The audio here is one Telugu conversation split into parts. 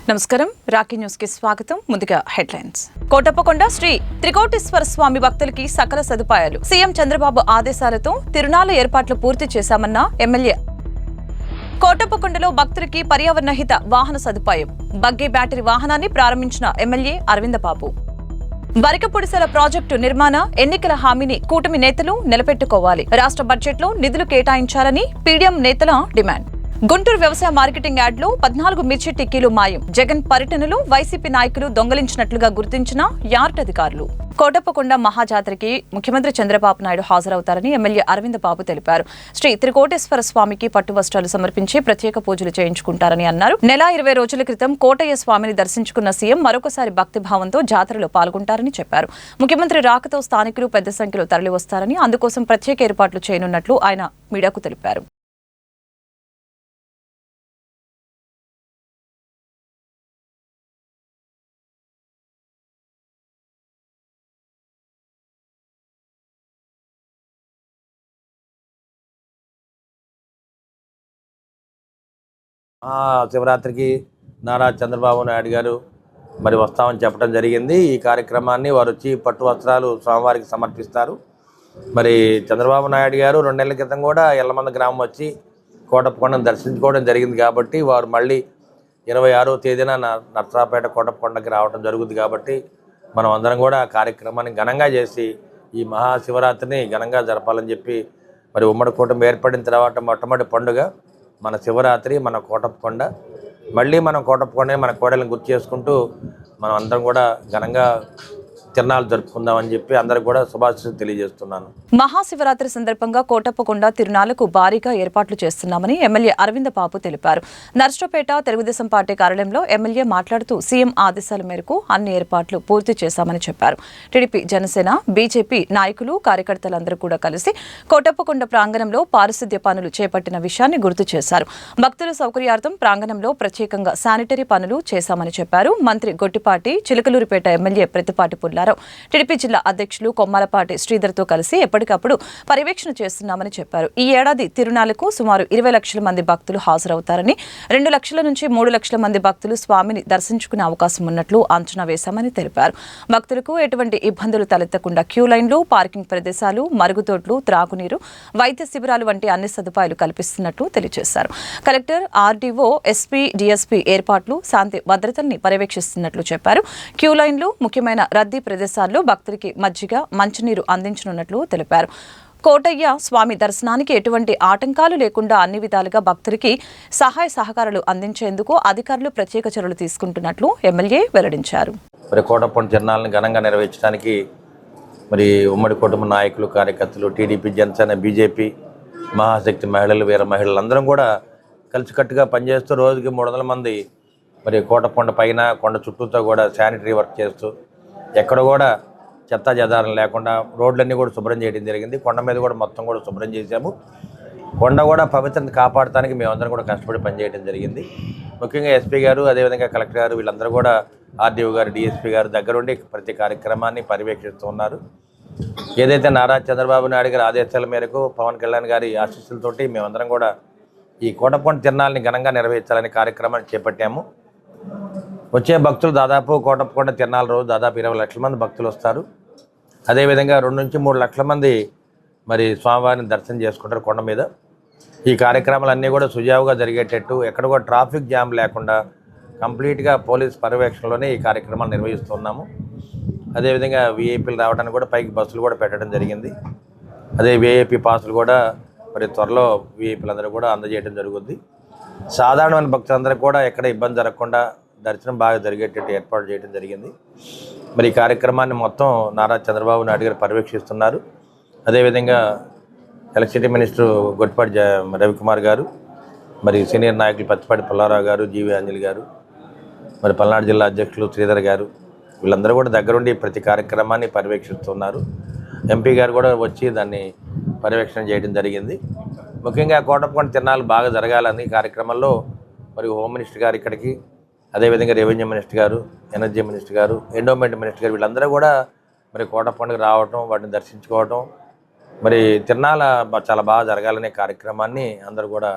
నమస్కారం రాకీ న్యూస్ కి స్వాగతం. ముందుగా హెడ్లైన్స్. కోటప్పకొండ శ్రీ త్రికోటేశ్వర స్వామి భక్తులకి సకల సదుపాయాలు. సీఎం చంద్రబాబు ఆదేశాలతో తిరునాళ్ల ఏర్పాట్లు పూర్తి చేశామన్న ఎమ్మెల్యే. కోటప్పకొండలో భక్తులకి పర్యావరణ హిత వాహన సదుపాయం. బగ్గీ బ్యాటరీ వాహనాన్ని ప్రారంభించిన ఎమ్మెల్యే అరవింద బాబు. వరకపొడిసెల ప్రాజెక్టు నిర్మాణ ఎన్నికల హామీని కూటమి నేతలు నిలబెట్టుకోవాలి. రాష్ట్ర బడ్జెట్లో నిధులు కేటాయించాలని పీడీఎం నేతల డిమాండ్. గుంటూరు వ్యవసాయ మార్కెటింగ్ యార్డ్లో 14 మిర్చి టిక్కీలు మాయం. జగన్ పర్యటనలో వైసీపీ నాయకులు దొంగలించినట్లుగా గుర్తించిన యార్డ్ అధికారులు. కోటప్పకొండ మహాజాతరకి ముఖ్యమంత్రి చంద్రబాబు నాయుడు హాజరవుతారని ఎమ్మెల్యే అరవింద బాబు తెలిపారు. శ్రీ త్రికోటేశ్వర స్వామికి పట్టు వస్త్రాలు సమర్పించి ప్రత్యేక పూజలు చేయించుకుంటారని అన్నారు. నెల 20 రోజుల క్రితం కోటయ్య స్వామిని దర్శించుకున్న సీఎం మరొకసారి భక్తిభావంతో జాతరలో పాల్గొంటారని చెప్పారు. ముఖ్యమంత్రి రాకతో స్థానికులు పెద్ద సంఖ్యలో తరలివస్తారని, అందుకోసం ప్రత్యేక ఏర్పాట్లు చేయనున్నట్లు ఆయన మీడియాకు తెలిపారు. శివరాత్రికి నారా చంద్రబాబు నాయుడు గారు మరి వస్తామని చెప్పడం జరిగింది. ఈ కార్యక్రమాన్ని వారు వచ్చి పట్టు వస్త్రాలు స్వామివారికి సమర్పిస్తారు. మరి చంద్రబాబు నాయుడు గారు 2 నెలల క్రితం కూడా ఎల్లమంద గ్రామం వచ్చి కోటప్పకొండను దర్శించుకోవడం జరిగింది. కాబట్టి వారు మళ్ళీ 26వ తేదీన నర్సరావుపేట కోటప్పకొండకి రావడం జరుగుతుంది. కాబట్టి మనం అందరం కూడా ఆ కార్యక్రమాన్ని ఘనంగా చేసి ఈ మహాశివరాత్రిని ఘనంగా జరపాలని చెప్పి మరి ఉమ్మడి కూటమి ఏర్పడిన తర్వాత మొట్టమొదటి పండుగ మన శివరాత్రి, మన కోటప్పకొండ. మళ్ళీ మనం కోటప్పకొండ మన కోడలను గుర్తు చేసుకుంటూ మనం అందరం కూడా ఘనంగా తిరునాళ్ళు జరుపుకుందామని చెప్పి అందరికి కూడా శుభాశీస్సులు తెలియజేస్తున్నాను. మహాశివరాత్రి సందర్భంగా కోటప్పకొండ తిరునాళ్లకు భారీగా ఏర్పాట్లు చేస్తున్నామని ఎమ్మెల్యే అరవింద బాబు తెలిపారు. నర్సరావుపేట తెలుగుదేశం పార్టీ కార్యాలయంలో ఎమ్మెల్యే మాట్లాడుతూ సీఎం ఆదేశాల మేరకు అన్ని ఏర్పాట్లు పూర్తి చేశామని చెప్పారు. టీడీపీ, జనసేన, బీజేపీ నాయకులు, కార్యకర్తలందరూ కూడా కలిసి కోటప్పకొండ ప్రాంగణంలో పారిశుద్ధ్య పనులు చేపట్టిన విషయాన్ని గుర్తు చేశారు. భక్తుల సౌకర్యార్థం ప్రాంగణంలో ప్రత్యేకంగా శానిటరీ పనులు చేశామని చెప్పారు. మంత్రి గొట్టిపాటి, చిలకలూరిపేట ఎమ్మెల్యే ప్రతిపాటి పుల్లారావు, టీడీపీ జిల్లా అధ్యక్షులు కొమ్మలపాటి శ్రీధర్తో కలిసి ఎప్పటికప్పుడు పర్యవేక్షణ చేస్తున్నామని చెప్పారు. ఈ ఏడాది తిరునాళ్లకు సుమారు 20 లక్షల మంది భక్తులు హాజరవుతారని, 2 లక్షల నుంచి 3 లక్షల మంది భక్తులు స్వామిని దర్శించుకునే అవకాశం ఉన్నట్లు అంచనా వేశామని తెలిపారు. భక్తులకు ఎటువంటి ఇబ్బందులు తలెత్తకుండా క్యూ లైన్లు, పార్కింగ్ ప్రదేశాలు, మరుగుదొడ్లు, త్రాగునీరు, వైద్య శిబిరాలు వంటి అన్ని సదుపాయాలు కల్పిస్తున్నట్లు తెలియజేశారు. కలెక్టర్, ఆర్డీఓ, ఎస్పీ, డీఎస్పీ ఏర్పాట్లు, శాంతి భద్రతల్ని పర్యవేక్షిస్తున్నట్లు చెప్పారు. క్యూ లైన్లు, ముఖ్యమైన రద్దీ ప్రదేశాల్లో భక్తులకి మజ్జిగ, మంచినీరు అందించనున్నట్లు తెలిపారు. కోటయ్య స్వామి దర్శనానికి ఎటువంటి ఆటంకాలు లేకుండా అన్ని విధాలుగా భక్తులకి సహాయ సహకారాలు అందించేందుకు అధికారులు ప్రత్యేక చర్యలు తీసుకుంటున్నట్లు ఎమ్మెల్యే వెల్లడించారు. మరి కోటప్పకొండ తిరునాళ్ళని ఘనంగా నిర్వహించడానికి మరి ఉమ్మడి కుటుంబ నాయకులు, కార్యకర్తలు, టీడీపీ, జనసేన, బీజేపీ, మహాశక్తి మహిళలు, వీర మహిళలు అందరం కూడా కలిసికట్టుగా పనిచేస్తూ రోజుకి 300 మంది మరి కోటప్పకొండ పైన, కొండ చుట్టూతో కూడా శానిటరీ వర్క్ చేస్తూ ఎక్కడ కూడా చెత్త చెదారం లేకుండా రోడ్లన్నీ కూడా శుభ్రం చేయడం జరిగింది. కొండ మీద కూడా మొత్తం కూడా శుభ్రం చేశాము. కొండ కూడా పవిత్రత కాపాడటానికి మేమందరం కూడా కష్టపడి పనిచేయడం జరిగింది. ముఖ్యంగా ఎస్పీ గారు, అదేవిధంగా కలెక్టర్ గారు, వీళ్ళందరూ కూడా ఆర్డీఓ గారు, డిఎస్పీ గారు దగ్గరుండి ప్రతి కార్యక్రమాన్ని పర్యవేక్షిస్తూ ఉన్నారు. ఏదైతే నారా చంద్రబాబు నాయుడు గారి ఆదేశాల మేరకు, పవన్ కళ్యాణ్ గారి ఆశీస్సులతోటి మేమందరం కూడా ఈ కోటప్పకొండ తిరునాళ్ళని ఘనంగా నిర్వహించాలనే కార్యక్రమాన్ని చేపట్టాము. వచ్చే భక్తులు దాదాపు కోటప్పకొండ తిరునాళ్ళ రోజు దాదాపు 20 లక్షల మంది భక్తులు వస్తారు. అదేవిధంగా 2 నుంచి 3 లక్షల మంది మరి స్వామివారిని దర్శనం చేసుకుంటారు కొండ మీద. ఈ కార్యక్రమాలన్నీ కూడా సుజావుగా జరిగేటట్టు, ఎక్కడ కూడా ట్రాఫిక్ జామ్ లేకుండా కంప్లీట్గా పోలీస్ పర్యవేక్షణలోనే ఈ కార్యక్రమాలు నిర్వహిస్తున్నాము. అదేవిధంగా వీఐపీలు రావడానికి కూడా పైకి బస్సులు కూడా పెట్టడం జరిగింది. అదే వీఐపీ పాసులు కూడా మరి త్వరలో వీఐపీలందరూ కూడా అందజేయడం జరుగుద్ది. సాధారణమైన భక్తులందరూ కూడా ఎక్కడ ఇబ్బంది జరగకుండా దర్శనం బాగా జరిగేటట్టు ఏర్పాటు చేయడం జరిగింది. మరి ఈ కార్యక్రమాన్ని మొత్తం నారా చంద్రబాబు నాయుడు గారు పర్యవేక్షిస్తున్నారు. అదేవిధంగా ఎలక్ట్రిసిటీ మినిస్టర్ గొట్టిపాటి రవికుమార్ గారు, మరి సీనియర్ నాయకులు ప్రతిపాటి పుల్లారావు గారు, జీవి అంజలి గారు, మరి పల్నాడు జిల్లా అధ్యక్షులు శ్రీధర్ గారు, వీళ్ళందరూ కూడా దగ్గరుండి ప్రతి కార్యక్రమాన్ని పర్యవేక్షిస్తున్నారు. ఎంపీ గారు కూడా వచ్చి దాన్ని పర్యవేక్షణ చేయడం జరిగింది. ముఖ్యంగా కోటప్పకొండ తిరునాళ్ళు బాగా జరగాలని కార్యక్రమంలో మరి హోమ్ మినిస్టర్ గారు ఇక్కడికి, అదేవిధంగా రెవెన్యూ మినిస్టర్ గారు, ఎనర్జీ మినిస్టర్ గారు, ఎండోమెంట్ మినిస్టర్ గారు, వీళ్ళందరూ కూడా మరి కోటప్పకొండకి రావటం, వాటిని దర్శించుకోవటం, మరి తిరునాళ్ళ చాలా బాగా జరగాలనే కార్యక్రమాన్ని అందరూ కూడా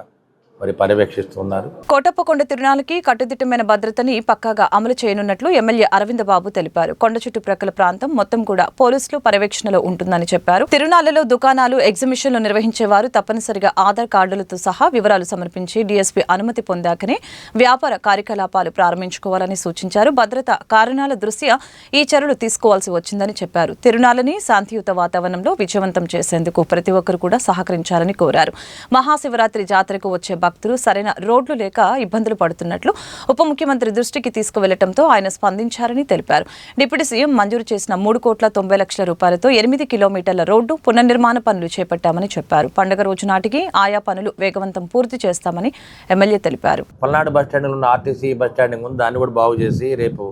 మరి పర్యవేక్షిస్తున్నారు. కోటప్పకొండ తిరునాళ్ళకి కట్టుదిట్టమైన భద్రతని పక్కాగా అమలు చేయనున్నట్లు ఎమ్మెల్యే అరవింద్ బాబు తెలిపారు. కొండ చుట్టుప్రక్కల ప్రాంతం మొత్తం కూడా పోలీసులు పర్యవేక్షణలో ఉంటుందని చెప్పారు. తిరునాళ్లలో దుకాణాలు, ఎగ్జిబిషన్లు నిర్వహించేవారు తప్పనిసరిగా ఆధార్ కార్డులతో సహా వివరాలు సమర్పించి డీఎస్పీ అనుమతి పొందాకనే వ్యాపార కార్యకలాపాలు ప్రారంభించుకోవాలని సూచించారు. భద్రతా కారణాల దృష్ట్యా ఈ చర్యలు తీసుకోవాల్సి వచ్చిందని చెప్పారు. తిరునాళ్ళని శాంతియుత వాతావరణంలో విజయవంతం చేసేందుకు ప్రతి ఒక్కరు కూడా సహకరించాలని కోరారు. మహాశివరాత్రి జాతరకు వచ్చే భక్తులు సరైన రోడ్లు లేక ఇబ్బందులు పడుతున్నట్లు ఉప ముఖ్యమంత్రి దృష్టికి తీసుకువెళ్లడంతో ఆయన స్పందించారని తెలిపారు. డిప్యూటీ సీఎం మంజూరు చేసిన 3,90,00,000 రూపాయలతో 8 కిలోమీటర్ల రోడ్డు పునర్నిర్మాణ పనులు చేపట్టామని చెప్పారు. పండుగ రోజు నాటికి ఆయా పనులు వేగవంతం పూర్తి చేస్తామని ఎమ్మెల్యే తెలిపారు. పల్నాడు బస్టాండ్లో ఉన్న ఆర్టీసీ బస్టాండ్ ఉంది, దాన్ని కూడా బాగు చేసి రేపు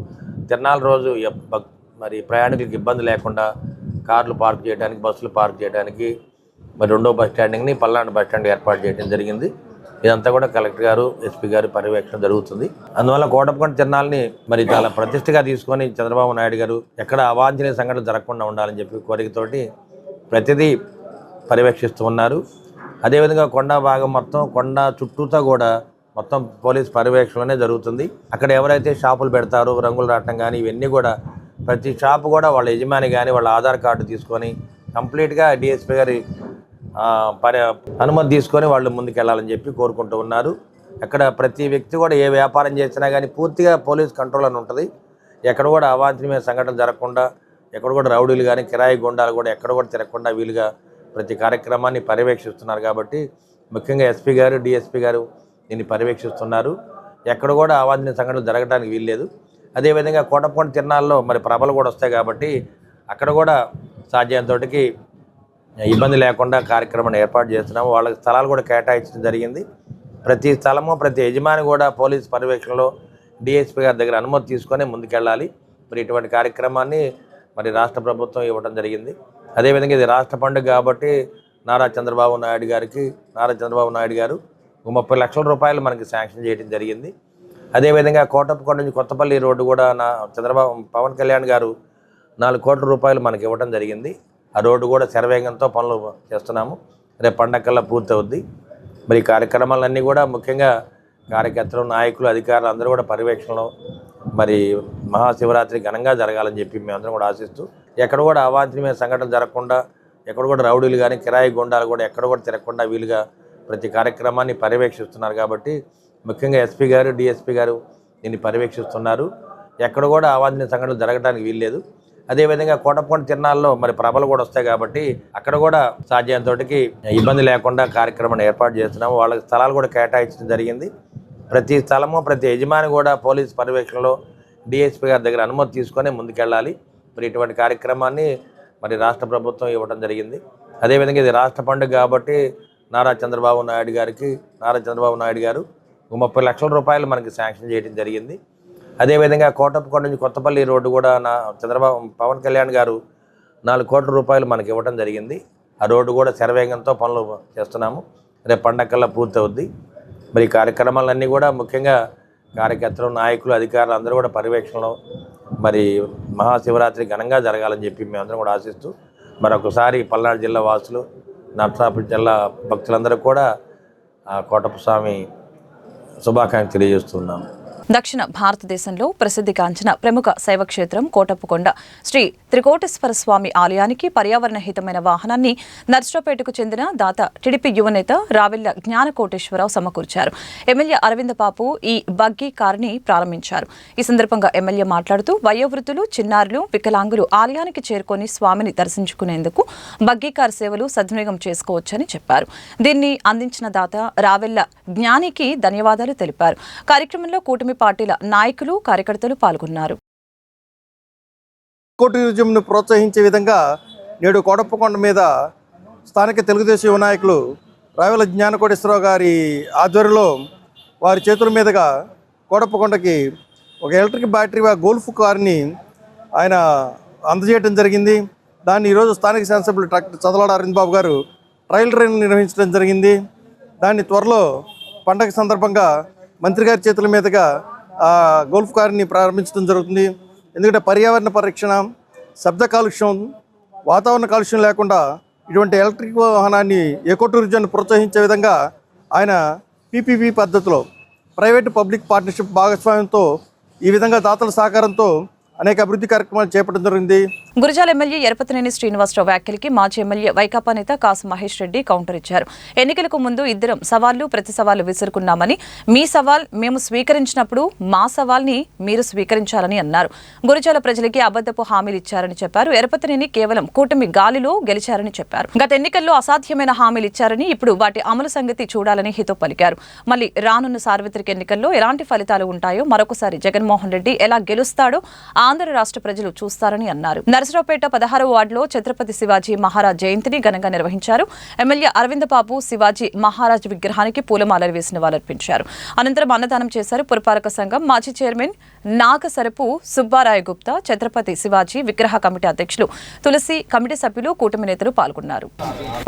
తిరునాళ్ళ రోజు మరి ప్రయాణికులకు ఇబ్బంది లేకుండా కార్లు పార్క్ చేయడానికి, బస్సులు పార్క్ చేయడానికి మరి రెండో బస్టాండింగ్ని పల్నాడు బస్టాండ్ ఏర్పాటు చేయడం జరిగింది. ఇదంతా కూడా కలెక్టర్ గారు, ఎస్పీ గారు పర్యవేక్షణ జరుగుతుంది. అందువల్ల కోటప్పకొండ తిరునాళ్ళని మరి చాలా ప్రతిష్టగా తీసుకొని చంద్రబాబు నాయుడు గారు ఎక్కడ అవాంఛనీయ సంఘటనలు జరగకుండా ఉండాలని చెప్పి కోరికతోటి ప్రతిదీ పర్యవేక్షిస్తూ ఉన్నారు. అదేవిధంగా కొండ భాగం మొత్తం, కొండ చుట్టూతో కూడా మొత్తం పోలీస్ పర్యవేక్షణలోనే జరుగుతుంది. అక్కడ ఎవరైతే షాపులు పెడతారో రంగులు రావటం కానీ ఇవన్నీ కూడా ప్రతి షాపు కూడా వాళ్ళ యజమాని కానీ వాళ్ళ ఆధార్ కార్డు తీసుకొని కంప్లీట్గా డిఎస్పీ గారి అనుమతి తీసుకొని వాళ్ళు ముందుకెళ్ళాలని చెప్పి కోరుకుంటూ ఉన్నారు. అక్కడ ప్రతి వ్యక్తి కూడా ఏ వ్యాపారం చేసినా కానీ పూర్తిగా పోలీస్ కంట్రోల్ అని ఉంటుంది. ఎక్కడ కూడా అవాంఛనీయమైన సంఘటన జరగకుండా, ఎక్కడ కూడా రౌడీలు కానీ కిరాయి గుండాలు కూడా ఎక్కడ కూడా తిరగకుండా వీలుగా ప్రతి కార్యక్రమాన్ని పర్యవేక్షిస్తున్నారు. కాబట్టి ముఖ్యంగా ఎస్పీ గారు, డిఎస్పీ గారు దీన్ని పర్యవేక్షిస్తున్నారు. ఎక్కడ కూడా అవాంఛనీయ సంఘటనలు జరగడానికి వీల్లేదు. అదేవిధంగా కోటప్పకొండ తిరునాళ్ళలో మరి ప్రభలు కూడా వస్తాయి కాబట్టి అక్కడ కూడా సాధ్యంతోటికి ఇబ్బంది లేకుండా కార్యక్రమాన్ని ఏర్పాటు చేస్తున్నాము. వాళ్ళకి స్థలాలు కూడా కేటాయించడం జరిగింది. ప్రతి స్థలము, ప్రతి యజమాని కూడా పోలీస్ పర్యవేక్షణలో డిఎస్పీ గారి దగ్గర అనుమతి తీసుకొని ముందుకెళ్ళాలి. మరి ఇటువంటి కార్యక్రమాన్ని మరి రాష్ట్ర ప్రభుత్వం ఇవ్వడం జరిగింది. అదేవిధంగా ఇది రాష్ట్ర పండుగ కాబట్టి నారా చంద్రబాబు నాయుడు గారు 30 లక్షల రూపాయలు మనకి శాంక్షన్ చేయడం జరిగింది. అదేవిధంగా కోటప్పకొండ నుంచి కొత్తపల్లి రోడ్డు కూడా పవన్ కళ్యాణ్ గారు 4 కోట్ల రూపాయలు మనకి ఇవ్వడం జరిగింది. ఆ రోడ్డు కూడా శరవేగంతో పనులు చేస్తున్నాము. రేపు పండగకల్లా పూర్తవుద్ది. మరి ఈ కార్యక్రమాలన్నీ కూడా ముఖ్యంగా కార్యకర్తలు, నాయకులు, అధికారులు అందరూ కూడా పర్యవేక్షణలో మరి మహాశివరాత్రి ఘనంగా జరగాలని చెప్పి మేమందరం కూడా ఆశిస్తూ ఎక్కడ కూడా అవాంఛనీయమైన సంఘటనలు జరగకుండా, ఎక్కడ కూడా రౌడీలు కానీ కిరాయి గుండాలు కూడా ఎక్కడ కూడా తిరగకుండా వీలుగా ప్రతి కార్యక్రమాన్ని పర్యవేక్షిస్తున్నారు. కాబట్టి ముఖ్యంగా ఎస్పీ గారు, డిఎస్పీ గారు దీన్ని పర్యవేక్షిస్తున్నారు. ఎక్కడ కూడా అవాంఛనీయ సంఘటనలు జరగడానికి వీల్లేదు. అదేవిధంగా కోటప్పకొండ తిరునాళ్ళలో మరి ప్రభలు కూడా వస్తాయి కాబట్టి అక్కడ కూడా సాధ్యంతోటికి ఇబ్బంది లేకుండా కార్యక్రమాన్ని ఏర్పాటు చేస్తున్నాము. వాళ్ళకి స్థలాలు కూడా కేటాయించడం జరిగింది. ప్రతి స్థలము, ప్రతి యజమాని కూడా పోలీస్ పర్యవేక్షణలో డిఎస్పీ గారి దగ్గర అనుమతి తీసుకొని ముందుకెళ్ళాలి. మరి ఇటువంటి కార్యక్రమాన్ని మరి రాష్ట్ర ప్రభుత్వం ఇవ్వడం జరిగింది. అదేవిధంగా ఇది రాష్ట్ర పండుగ కాబట్టి నారా చంద్రబాబు నాయుడు గారు 30 లక్షల రూపాయలు మనకి శాంక్షన్ చేయడం జరిగింది. అదేవిధంగా కోటప్పకొండ నుంచి కొత్తపల్లి రోడ్డు కూడా పవన్ కళ్యాణ్ గారు 4 కోట్ల రూపాయలు మనకి ఇవ్వడం జరిగింది. ఆ రోడ్డు కూడా శరవేగంతో పనులు చేస్తున్నాము. రేపు పండగకల్లా పూర్తవుద్ది. మరి ఈ కార్యక్రమాలన్నీ కూడా ముఖ్యంగా కార్యకర్తలు, నాయకులు, అధికారులు అందరూ కూడా పర్యవేక్షణలో మరి మహాశివరాత్రి ఘనంగా జరగాలని చెప్పి మేమందరం కూడా ఆశిస్తూ మరొకసారి పల్నాడు జిల్లా వాసులు, నర్సాపేట జిల్లా భక్తులందరూ కూడా కోటప్ప స్వామి శుభాకాంక్షలు తెలియజేస్తున్నాము. దక్షిణ భారతదేశంలో ప్రసిద్ధిగాంచిన ప్రముఖ శైవక్షేత్రం కోటప్పకొండ శ్రీ త్రికోటేశ్వర స్వామి ఆలయానికి పర్యావరణ హితమైన వాహనాన్ని నర్సరావుపేటకు చెందిన దాత టీడీపీ యువనేత రావెళ్ల జ్ఞానకోటేశ్వరరావు సమకూర్చారు. ఎమ్మెల్యే అరవింద్ బాబు ఈ బగ్గీ కారుని ప్రారంభించారు. ఈ సందర్భంగా ఎమ్మెల్యే మాట్లాడుతూ వయోవృద్ధులు, చిన్నారులు, వికలాంగులు ఆలయానికి చేరుకొని స్వామిని దర్శించుకునేందుకు బగ్గీ కారు సేవలు సద్వినియోగం చేసుకోవచ్చని చెప్పారు. దీన్ని అందించిన దాత రావెళ్ల జ్ఞానికి ధన్యవాదాలు తెలిపారు. కార్యక్రమంలో కూటమి పార్టీల నాయకులు, కార్యకర్తలు పాల్గొన్నారు. టూరిజంను ప్రోత్సహించే విధంగా నేడు కోటప్పకొండ మీద స్థానిక తెలుగుదేశం యువ నాయకులు రావెల జ్ఞానకోటేశ్వరరావు గారి ఆధ్వర్యంలో వారి చేతుల మీదుగా కోటప్పకొండకి ఒక ఎలక్ట్రిక్ బ్యాటరీ గోల్ఫ్ కారుని ఆయన అందజేయడం జరిగింది. దాన్ని ఈరోజు స్థానిక శాసనసభ్యులు డాక్టర్ చదలవాడ అరవింద్ బాబు గారు ట్రయల్ ట్రైన్ నిర్వహించడం జరిగింది. దాన్ని త్వరలో పండగ సందర్భంగా మంత్రి గారి చేతుల మీదుగా గోల్ఫ్ కారుని ప్రారంభించడం జరుగుతుంది. ఎందుకంటే పర్యావరణ పరిరక్షణ, శబ్ద కాలుష్యం, వాతావరణ కాలుష్యం లేకుండా ఇటువంటి ఎలక్ట్రిక్ వాహనాన్ని ఎకో టూరిజంను ప్రోత్సహించే విధంగా ఆయన పీపీపీ పద్ధతిలో ప్రైవేటు పబ్లిక్ పార్ట్నర్షిప్ భాగస్వామ్యంతో ఈ విధంగా దాతల సహకారంతో అనేక అభివృద్ధి కార్యక్రమాలు చేపట్టడం జరిగింది. గురజాల ఎమ్మెల్యే ఎరపతినేని శ్రీనివాసరావు వ్యాఖ్యలకి మాజీ ఎమ్మెల్యే వైకాపా నేత కాసు మహేష్ రెడ్డి కౌంటర్ ఇచ్చారు. ఎన్నికలకు ముందు ఇద్దరం సవాళ్లు ప్రతి సవాళ్లు విసురుకున్నామని, మీ సవాల్ మేము స్వీకరించినప్పుడు మా సవాల్ని మీరు స్వీకరించాలని అన్నారు. గురజాల ప్రజలకి అబద్ధపు హామీలు ఇచ్చారని చెప్పారు. ఎరపతినేని కేవలం కూటమి గాలిలో గెలిచారని చెప్పారు. గత ఎన్నికల్లో అసాధ్యమైన హామీలు ఇచ్చారని, ఇప్పుడు వాటి అమలు సంగతి చూడాలని హితో పలికారు. మళ్ళీ రానున్న సార్వత్రిక ఎన్నికల్లో ఎలాంటి ఫలితాలు ఉంటాయో, మరొకసారి జగన్మోహన్ రెడ్డి ఎలా గెలుస్తాడో ఆంధ్ర రాష్ట్ర ప్రజలు చూస్తారని అన్నారు. నరసరావుపేట 16వ వార్డులో ఛత్రపతి శివాజీ మహారాజ్ జయంతిని ఘనంగా నిర్వహించారు. ఎమ్మెల్యే అరవింద్ బాబు శివాజీ మహారాజ్ విగ్రహానికి పూలమాలలు వేసి నివాళులర్పించారు. అనంతరం అన్నదానం చేశారు. పురపాలక సంఘం మాజీ చైర్మన్ నాగసరపు సుబ్బారాయ గుప్తా, ఛత్రపతి శివాజీ విగ్రహ కమిటీ అధ్యక్షులు తులసి, కమిటీ సభ్యులు, కూటమి నేతలు పాల్గొన్నారు.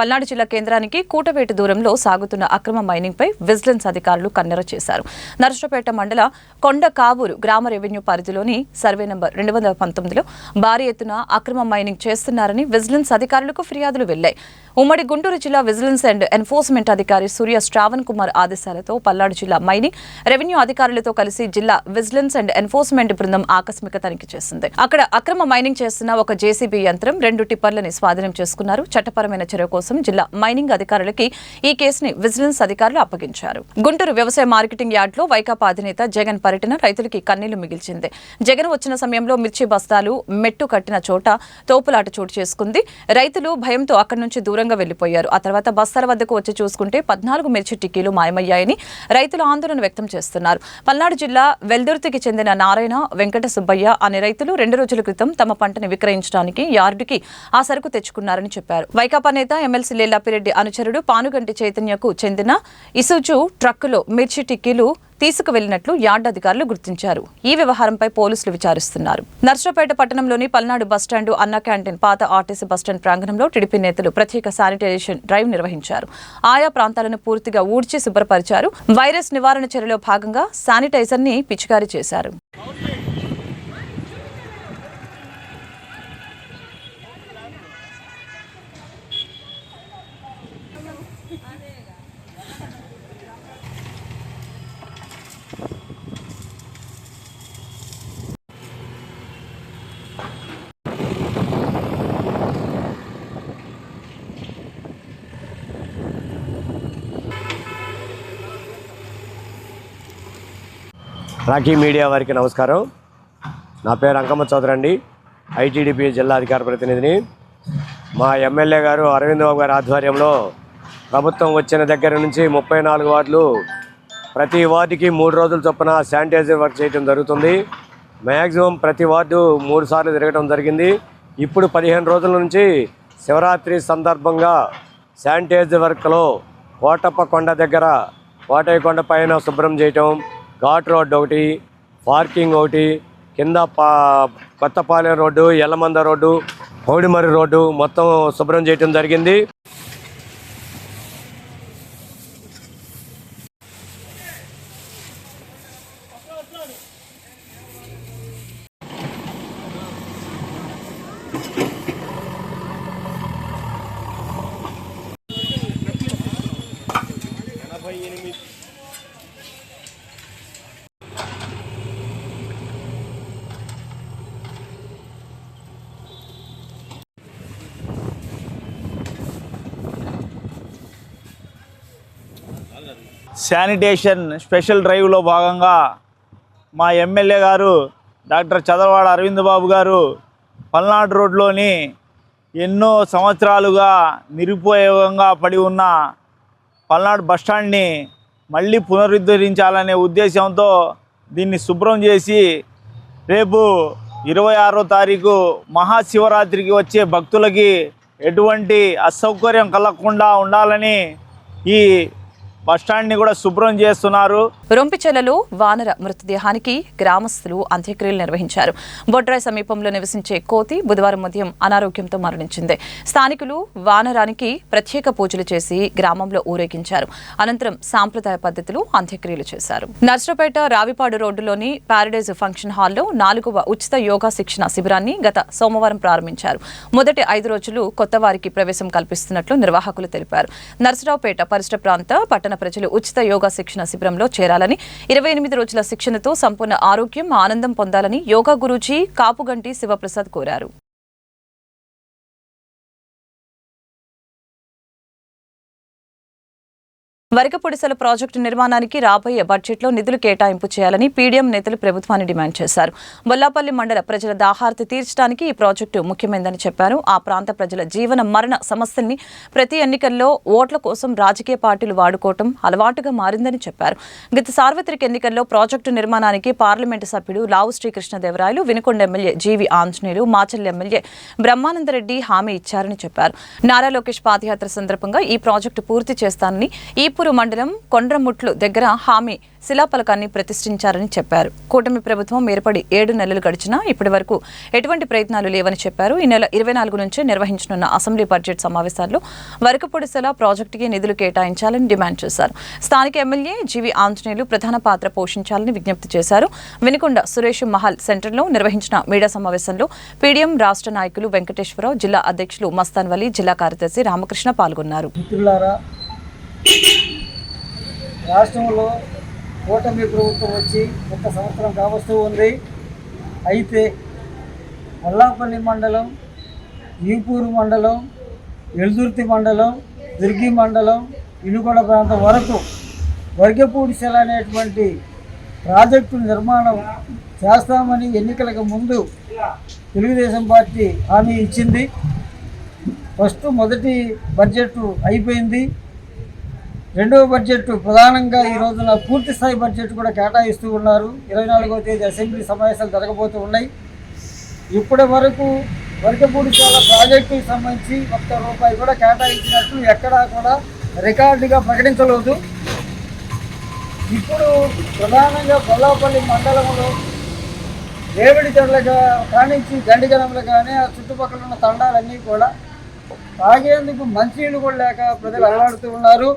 పల్నాడు జిల్లా కేంద్రానికి కూటవేటు దూరంలో సాగుతున్న అక్రమ మైనింగ్ పై విజిలెన్స్ అధికారులు కన్నెర చేశారు. నరసరావుపేట మండల కొండకావూరు గ్రామ రెవెన్యూ పరిధిలోని సర్వే నంబర్ 219లో భారీ ఎత్తున అక్రమ మైనింగ్ చేస్తున్నారని విజిలెన్స్ అధికారులకు ఫిర్యాదులు వెళ్లాయి. ఉమ్మడి గుంటూరు జిల్లా విజిలెన్స్ అండ్ ఎన్ఫోర్స్మెంట్ అధికారి సూర్య శ్రావణ్ కుమార్ ఆదేశాలతో పల్నాడు జిల్లా మైనింగ్ రెవెన్యూ అధికారులతో కలిసి జిల్లా విజిలెన్స్ అండ్ ఎన్ఫోర్స్మెంట్ బృందం ఆకస్మిక తనిఖీ చేసింది. అక్కడ అక్రమ మైనింగ్ చేస్తున్న ఒక జేసీబీ యంత్రం, 2 టిప్పర్లని స్వాధీనం చేసుకున్నారు. చట్టపరమైన చర్య కోసం జిల్లా మైనింగ్ అధికారులకి ఈ కేసుని విజిలెన్స్ అధికారులు అప్పగించారు. గుంటూరు వ్యవసాయ మార్కెటింగ్ యార్డ్లో వైకాపా అధినేత జగన్ పర్యటన రైతులకి కన్నీళ్లు మిగిల్చింది. జగన్ వచ్చిన సమయంలో మిర్చి బస్తాలు మెట్టు కట్టిన చోట తోపులాట చోటు చేసుకుంది. రైతులు భయంతో అక్కడి నుంచి దూరంగా వెళ్లిపోయారు. ఆ తర్వాత బస్తాల వద్దకు వచ్చి చూసుకుంటే 14 మిర్చి టిక్కీలు మాయమయ్యాయని రైతులు ఆందోళన వ్యక్తం చేస్తున్నారు. పల్నాడు జిల్లా వెల్దుర్తికి చెందిన నారాయణ వెంకట సుబ్బయ్య అనే రైతులు 2 రోజుల క్రితం తమ పంటని విక్రయించడానికి యార్డుకి ఆ సరుకు తెచ్చుకున్నారని చెప్పారు. వైకాపా నేత ఎమ్మెల్సీ లేల్లాపిరెడ్డి అనుచరుడు పానుగంటి చైతన్యకు చెందిన ఇసుజు ట్రక్కులో మిర్చి టిక్కీలు తీసుకువెళ్లినట్లు యార్డ్ అధికారులు గుర్తించారు. ఈ వ్యవహారంపై పోలీసులు విచారిస్తున్నారు. నర్సరావుపేట పట్టణంలోని పల్నాడు బస్టాండు, అన్న క్యాంటీన్, పాత ఆర్టీసీ బస్టాండ్ ప్రాంగణంలో టీడీపీ నేతలు ప్రత్యేక శానిటైజేషన్ డ్రైవ్ నిర్వహించారు. ఆయా ప్రాంతాలను పూర్తిగా ఊడ్చి శుభ్రపరిచారు. వైరస్ నివారణ చర్యలో భాగంగా శానిటైజర్ ని పిచికారీ చేశారు. రాఖీ మీడియా వారికి నమస్కారం. నా పేరు అంకమ్మ చౌదరి అండి, ఐటీడీపీ జిల్లా అధికార ప్రతినిధిని. మా ఎమ్మెల్యే గారు అరవింద్ బాబు గారి ఆధ్వర్యంలో ప్రభుత్వం వచ్చిన దగ్గర నుంచి 34 వార్డులు, ప్రతి వార్డుకి 3 రోజుల చొప్పున శానిటైజర్ వర్క్ చేయడం జరుగుతుంది. మ్యాక్సిమం ప్రతి వార్డు 3 సార్లు తిరగడం జరిగింది. ఇప్పుడు 15 రోజుల నుంచి శివరాత్రి సందర్భంగా శానిటైజర్ వర్క్లో కోటప్ప కొండ దగ్గర, కోటయ్య కొండ పైన శుభ్రం చేయటం, ఘాట్ రోడ్ ఒకటి, పార్కింగ్ ఒకటి, కింద Kothapalem road, Ellamanda road, పౌడిమర్రి road మొత్తం శుభ్రం చేయటం జరిగింది. శానిటేషన్ స్పెషల్ డ్రైవ్లో భాగంగా మా ఎమ్మెల్యే గారు డాక్టర్ చదలవాడ అరవింద్ బాబు గారు పల్నాడు రోడ్లోని ఎన్నో సంవత్సరాలుగా నిరుపయోగంగా పడి ఉన్న పల్నాడు బస్టాండ్ని మళ్ళీ పునరుద్ధరించాలనే ఉద్దేశంతో దీన్ని శుభ్రం చేసి రేపు 26వ తారీఖు మహాశివరాత్రికి వచ్చే భక్తులకి ఎటువంటి అసౌకర్యం కలగకుండా ఉండాలని ఈ బస్టాండ్ని కూడా శుభ్రం చేస్తున్నారు. రొంపిచెలలో వానర మృతదేహానికి గ్రామస్తులు అంత్యక్రియలు నిర్వహించారు. బొడ్రాయ్ సమీపంలో నివసించే కోతి బుధవారం ఉదయం అనారోగ్యంతో మరణించింది. స్థానికులు వానరానికి ప్రత్యేక పూజలు చేసి గ్రామంలో ఊరేగించారు. అనంతరం సాంప్రదాయ పద్ధతిలో అంత్యక్రియలు చేశారు. నర్సరావుపేట రావిపాడు రోడ్డులోని ప్యారడైజ్ ఫంక్షన్ హాల్లో 4వ ఉచిత యోగా శిక్షణ శిబిరాన్ని గత సోమవారం ప్రారంభించారు. మొదటి 5 రోజులు కొత్త వారికి ప్రవేశం కల్పిస్తున్నట్లు నిర్వాహకులు తెలిపారు. నర్సరావుపేట పరిసర ప్రాంత పట్టణ ప్రజలు ఉచిత యోగా శిక్షణ శిబిరంలో చేరాలని 28 రోజుల శిక్షణతో సంపూర్ణ ఆరోగ్యం ఆనందం పొందాలని యోగా గురూజీ కాపుగంటి శివప్రసాద్ కోరారు. వరకపొడిసెల ప్రాజెక్టు నిర్మాణానికి రాబోయే బడ్జెట్లో నిధులు కేటాయింపు చేయాలని పీడీఎం నేతలు ప్రభుత్వాన్ని డిమాండ్ చేశారు. బొల్లాపల్లి మండల ప్రజల దాహార్తి తీర్చడానికి ఈ ప్రాజెక్టు ముఖ్యమైందని చెప్పారు. ఆ ప్రాంత ప్రజల జీవన మరణ సమస్యల్ని ప్రతి ఎన్నికల్లో ఓట్ల కోసం రాజకీయ పార్టీలు వాడుకోవటం అలవాటుగా మారిందని చెప్పారు. గత సార్వత్రిక ఎన్నికల్లో ప్రాజెక్టు నిర్మాణానికి పార్లమెంటు సభ్యుడు లావు శ్రీకృష్ణదేవరాయలు, వినుకొండ ఎమ్మెల్యే జీవి ఆంజనేయులు, మాచర్ల ఎమ్మెల్యే బ్రహ్మానందరెడ్డి హామీ ఇచ్చారని చెప్పారు. నారా లోకేష్ పాదయాత్ర సందర్భంగా ఈ ప్రాజెక్టు పూర్తి చేస్తానని ఈపూరు మండలం కొండ్రముట్లు దగ్గర హామీ శిలాఫలకాన్ని ప్రతిష్ఠించారని చెప్పారు. కూటమి ప్రభుత్వం ఏర్పడి 7 నెలలు గడిచినా ఇప్పటి వరకు ఎటువంటి ప్రయత్నాలు లేవని చెప్పారు. ఈ నెల 24 నుంచి నిర్వహించనున్న అసెంబ్లీ బడ్జెట్ సమావేశాల్లో వరకపొడిసెల ప్రాజెక్టుకి నిధులు కేటాయించాలని డిమాండ్ చేశారు. స్థానిక ఎమ్మెల్యే జీవి ఆంజనేయులు ప్రధాన పాత్ర పోషించాలని విజ్ఞప్తి చేశారు. వినుకొండ సురేష్ మహల్ సెంటర్లో నిర్వహించిన మీడియా సమావేశంలో పీడీఎం రాష్ట్ర నాయకులు వెంకటేశ్వరరావు, జిల్లా అధ్యక్షులు మస్తాన్ వలి, జిల్లా కార్యదర్శి రామకృష్ణ పాల్గొన్నారు. రాష్ట్రంలో కూటమి ప్రభుత్వం వచ్చి 1 సంవత్సరం కావస్తూ ఉంది. అయితే అల్లాపల్లి మండలం, ఈపూరు మండలం, ఎల్దుర్తి మండలం, దుర్గి మండలం, ఇనుగొండ ప్రాంతం వరకు వరకపొడిసెల అనేటువంటి ప్రాజెక్టు నిర్మాణం చేస్తామని ఎన్నికలకు ముందు తెలుగుదేశం పార్టీ హామీ ఇచ్చింది. మొదటి బడ్జెట్ అయిపోయింది. రెండవ బడ్జెట్ ప్రధానంగా ఈ రోజున పూర్తి స్థాయి బడ్జెట్ కూడా కేటాయిస్తూ ఉన్నారు. 24వ తేదీ అసెంబ్లీ సమావేశాలు జరగబోతూ ఉన్నాయి. ఇప్పటి వరకు వరకపొడిసెల ప్రాజెక్టుకి సంబంధించి ₹1 కూడా కేటాయించినట్లు ఎక్కడా కూడా రికార్డుగా ప్రకటించలేదు. ఇప్పుడు ప్రధానంగా బొల్లాపల్లి మండలంలో రేవడిచెర్లగా కానించి గండిగనంలో కానీ ఆ చుట్టుపక్కల ఉన్న తండాలన్నీ కూడా తాగేందుకు మంచినీళ్ళు కూడా లేక ప్రజలు అల్లాడుతూ ఉన్నారు.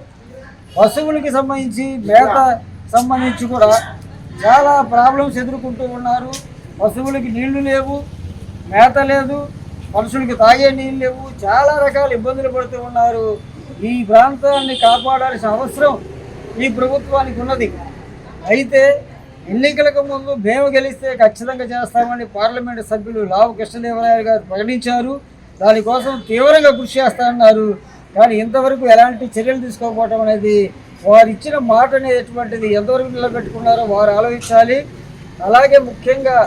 పశువులకి సంబంధించి మేత సంబంధించి కూడా చాలా ప్రాబ్లమ్స్ ఎదుర్కొంటూ ఉన్నారు. పశువులకి నీళ్లు లేవు, మేత లేదు, మనుషులకి తాగే నీళ్ళు లేవు, చాలా రకాల ఇబ్బందులు పడుతూ ఉన్నారు. ఈ ప్రాంతాన్ని కాపాడాల్సిన అవసరం ఈ ప్రభుత్వానికి ఉన్నది. అయితే ఎన్నికలకు ముందు మేము గెలిస్తే ఖచ్చితంగా చేస్తామని పార్లమెంటు సభ్యులు లావు కృష్ణదేవరాయలు గారు ప్రకటించారు. దానికోసం తీవ్రంగా కృషి చేస్తారన్నారు. కానీ ఇంతవరకు ఎలాంటి చర్యలు తీసుకోకపోవటం అనేది, వారు ఇచ్చిన మాట అనేటువంటిది ఎంతవరకు నిలబెట్టుకున్నారో వారు ఆలోచించాలి. అలాగే ముఖ్యంగా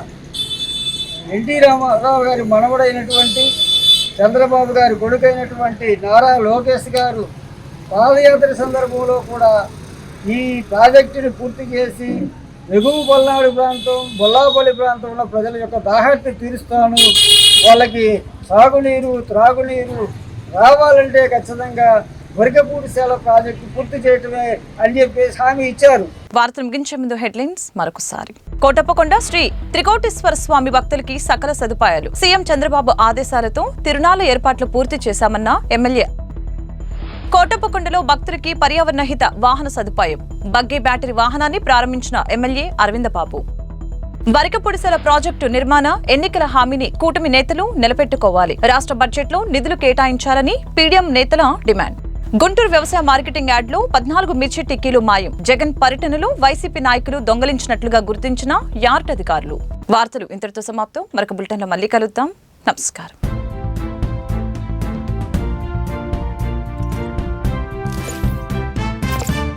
ఎన్టీ రామారావు గారి మనవడైనటువంటి, చంద్రబాబు గారి కొడుకైనటువంటి నారా లోకేష్ గారు పాదయాత్ర సందర్భంలో కూడా ఈ ప్రాజెక్టుని పూర్తి చేసి ఎగువ పల్నాడు ప్రాంతం, బొల్లాపల్లి ప్రాంతంలో ప్రజల యొక్క దాహార్తి తీరుస్తాను, వాళ్ళకి సాగునీరు, త్రాగునీరు రావాలంటే ఖచ్చితంగా వరకపొడిసెల ప్రాజెక్టు పూర్తి చేయటమే అని చెప్పేసి హామీ ఇచ్చారు. వార్తలు ముగించే ముందు హెడ్లైన్స్ మరొకసారి. కోటప్పకొండ శ్రీ త్రికోటేశ్వర స్వామి భక్తులకి సకల సదుపాయాలు. సీఎం చంద్రబాబు ఆదేశాలతో తిరునాళ్ల ఏర్పాట్లు పూర్తి చేశామన్న ఎమ్మెల్యే. కోటప్పకొండలో భక్తులకి పర్యావరణ హిత వాహన సదుపాయం. బగ్గీ బ్యాటరీ వాహనాన్ని ప్రారంభించిన ఎమ్మెల్యే అరవిందబాబు. వరకపొడిసెల ప్రాజెక్టు నిర్మాణ ఎన్నికల హామీని కూటమి నేతలు నిలబెట్టుకోవాలి. రాష్ట్ర బడ్జెట్లో నిధులు కేటాయించాలని పీడీఎం నేతల డిమాండ్. గుంటూరు వ్యవసాయ మార్కెటింగ్ యార్డ్లో 14 మిర్చి టిక్కీలు మాయం. జగన్ పర్యటనలో వైసీపీ నాయకులు దొంగలించినట్లుగా గుర్తించిన యార్డ్ అధికారులు. వార్తలు ఇంతటితో సమాప్తం. మరొక బులెటిన్లో మళ్ళీ కలుద్దాం. నమస్కారం.